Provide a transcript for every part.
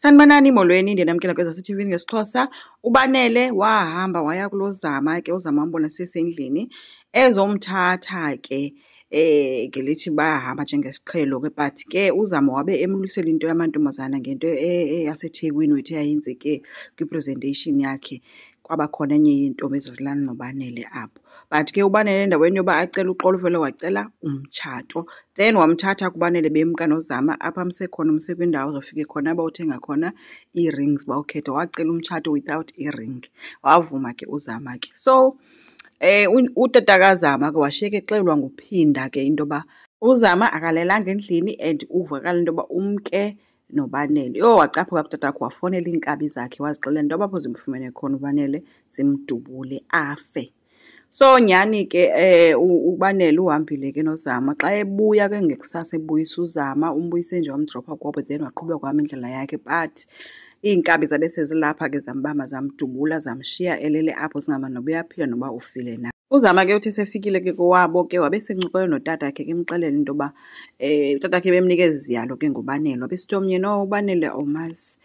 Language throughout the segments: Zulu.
Sanibonani molweni, ndinamkela kweZasi TV ngesiXhosa. uBanele wahamba waya kuloZama ke uZama wambona sesendlini ezomthatha ke ngelithi bayahamba njengesiqhelo ke, but ke uZama wabe emlisela into yamantombazana ngento yaseThekwini wethu eyayenzeke kwi-presentation yakhe. Kwaba khona enye yentombi ezazilana noBanele apho, but ke uBanele endaweni yoba acela uxolo uvele wacela umtshato. Then wamthatha kuBanele bemka noZama apha amsekhona umsekwindawo azofike khona bawuthenga khona ii-rings bawukhetha. Wacela umtshato without i-ring, wavuma ke uZama ke. So utata kaZama ke washiyeka exelelwa nguphinda ke into yoba uZama akalelanga endlini and uvakala into yoba umke noBanele. Yho, wacaphuka kutatakhe wafowunela iinkabi zakhe wazixelela into yoba apho zimfumene khona uBanele zimdubule afe. So nyhani ke uBanele uhambile ke noZama. Xa ebuya ke ngekusasa ebuyisa uZama, umbuyise nje wamdropha kwabo, then waqhubeka kwahamba indlela yakhe. But iinkabi zabe sezilapha ke zambamba zamdubula zamshiya elele apho zingamani noba uyaphila noba ufile na. uZama ke uthi esefikile ke kowabo ke wabe sencokola notatakhe ke emxelela into yoba utatakhe bemnikeza iziyalo ke nguBanele. Wabe sithi omnye, no, uBanele awumazi,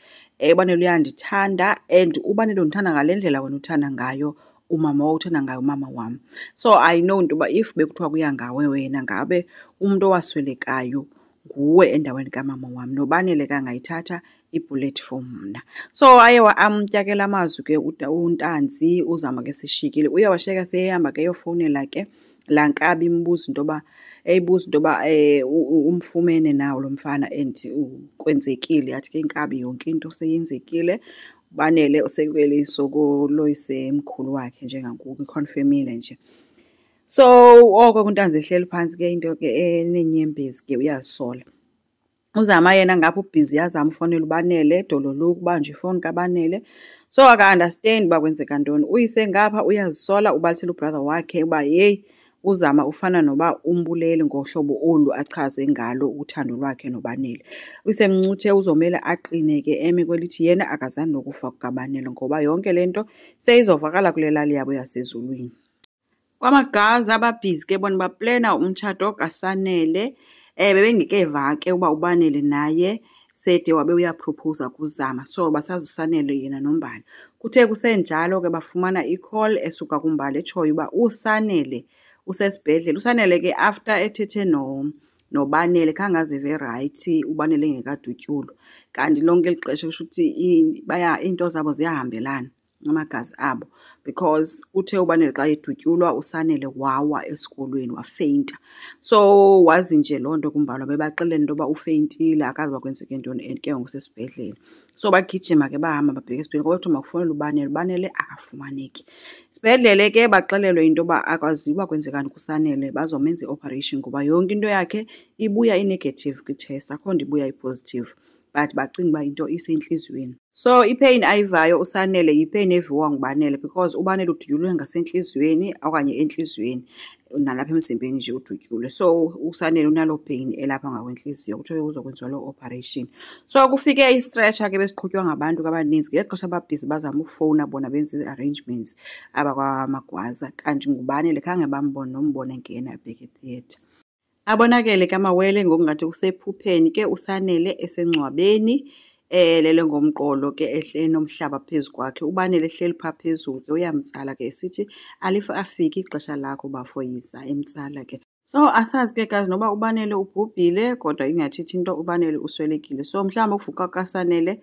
uBanele uyandithanda and uBanele undithanda ngale ndlela wena uthanda ngayo umama uthanda ngayo umama wam. So I know into yoba if bekuthiwa kuya ngawe wena ngabe umntu owaswelekayo nguwe endaweni kamama wam, noBanele ke angayithatha ibullet for mna. So aye amtyakela amazwi ke uNtanzi. uZama ke seshiyekile uye washiyeka seyehamba ke eyofowunela ke laa nkabi imbuza into yoba umfumene nawo lo mfana and kwenzekile. Athi ke inkabi yonke into seyenzekile, uBanele usekweli isokolo isemkhulu wakhe njengangoku ikhonfemile nje. So oko kuNtanzi ehleli phantsi ke into ke eneenyembezi ke uyazisola. uZama yena ngapha ubhizi yazama ufonela uBanele dololo ukubanje ifowuni kaBanele. So aka-understand uba kwenzeka ntoni. Uyise ngapha uyazisola ubalisela ubrother wakhe uba yeyi uZama ufana noba umbulele ngohlobo olu achaze ngalo uthando lwakhe noBanele. Uyise mncuthe uzomele aqine ke eme kwelithi yena akazange nokufa kukaBanele ngoba yonke le nto seyizovakala kule lali yabo yasezulwini. Kwamagazi ababhizi ke bona baplena umtshato kaSanele. Bebengekeva ke uba uBanele naye sede wabe uyaprophosa kuZama, so basazi uSanele yena noMbali. Kuthe kusenjalo ke bafumana i-call esuka kuMbali etshoyo uba uSanele usesibhedlele. uSanele ke after ethethe noBanele khangazive rayithi uBanele engekadutyulwa, kanti lonke eli xesha kusho ukuthi iinto zabo ziyahambelana amagazi abo, because uthe uBanele xa edutyulwa uSanele wawa esikolweni wafeyinta. So wazi nje loo nto kuMbali bebaxelela into yoba ufeyintile akazi uba kwenzeke ntoni and ke ngoku usesibhedlele. So bagijima ke bahamba babheka esibhedlele ngoba kuthiwa makufowunelwe uBanele, uBanele akafumaneki. Sibhedlele ke baxelelwe into yoba akwaziwa uba kwenzekani kuSanele, bazomenza i-operation ngoba yonke into yakhe ibuya i-negative kwi-test, akho nto ibuya i-positive, but bacinga uba into isentliziyweni. So ipain ayivayo uSanele yipain eviwa nguBanele because uBanele udutyulwe ngasentliziyweni okanye entliziyweni nalapha emzimbeni nje udutyulwe. So uSanele unaloo pain elapha ngakwentliziyo, kuthiwa uzokwenziwa loo operation. So kufike i-stretcher ke besiqhutywa ngabantu abaninzi ngeli xesha ababhizi bazama ukufowuna bona benza ii-arrangements abakwamagwaza, kanti nguBanele khange bambone nombone engena ebheka etheatre. Abonakele ke amawele ngokungathi kusephupheni ke uSanele esengcwabeni lele ngomqolo ke enomhlaba phezu kwakhe. uBanele ehleli phaa phezulu ke uyamtsala ke esithi afike ixesha lakho bafoyisa emtsala ke. So asazi ke kazi noba uBanele ubhubhile kodwa ingathethi into uBanele uswelekile. So mhlawumbi ukuvuka kaSanele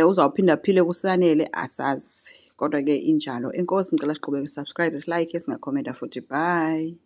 uzawuphinda aphile kuSanele asazi, kodwa ke injalo. Enkosi, ngicela siqhubeke subscribe, like, singakhomenta futhi. Bye.